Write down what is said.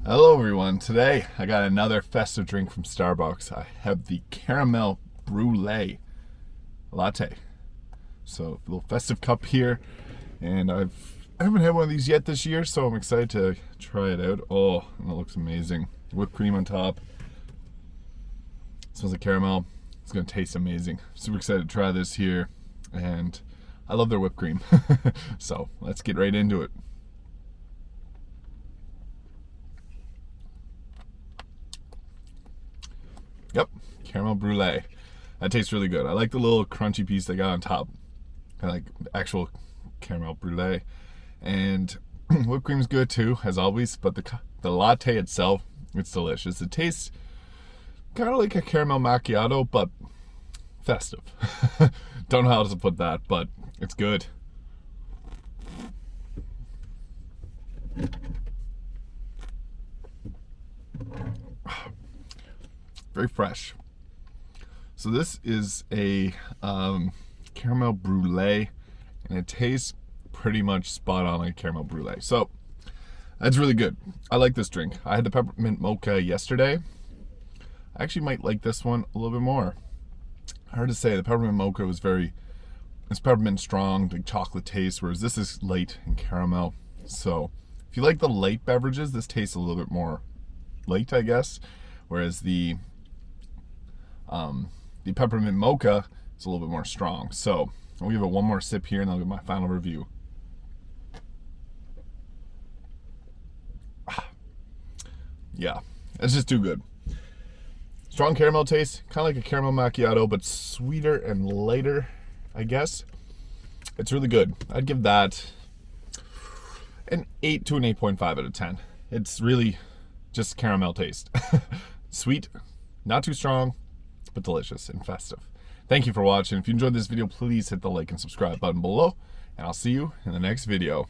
Hello everyone, today I got another festive drink from Starbucks. I have the Caramel Brulee Latte. So a little festive cup here, and I haven't had one of these yet this year, so I'm excited to try it out. Oh, and it looks amazing. Whipped cream on top. Smells like caramel. It's gonna taste amazing. Super excited to try this here, and I love their whipped cream. So let's get right into it. Yep, caramel brulee. That tastes really good. I like the little crunchy piece they got on top, kind of like actual caramel brulee. And whipped cream's good too, as always. But the latte itself, it's delicious. It tastes kind of like a caramel macchiato, but festive. Don't know how to put that, but it's good. Very fresh. So this is a caramel brulee, and it tastes pretty much spot on like caramel brulee. So that's really good. I like this drink. I had the peppermint mocha yesterday. I actually might like this one a little bit more. Hard to say. The peppermint mocha was it's peppermint strong, like chocolate taste, whereas this is light and caramel. So if you like the light beverages, this tastes a little bit more light, I guess. Whereas the peppermint mocha is a little bit more strong. So I'll give it one more sip here and I'll give my final review. Yeah, it's just too good. Strong caramel taste, kind of like a caramel macchiato, but sweeter and lighter, I guess. It's really good. I'd give that an 8 to an 8.5 out of 10. It's really just caramel taste. Sweet, not too strong, but delicious and festive. Thank you for watching. If you enjoyed this video, please hit the like and subscribe button below, and I'll see you in the next video.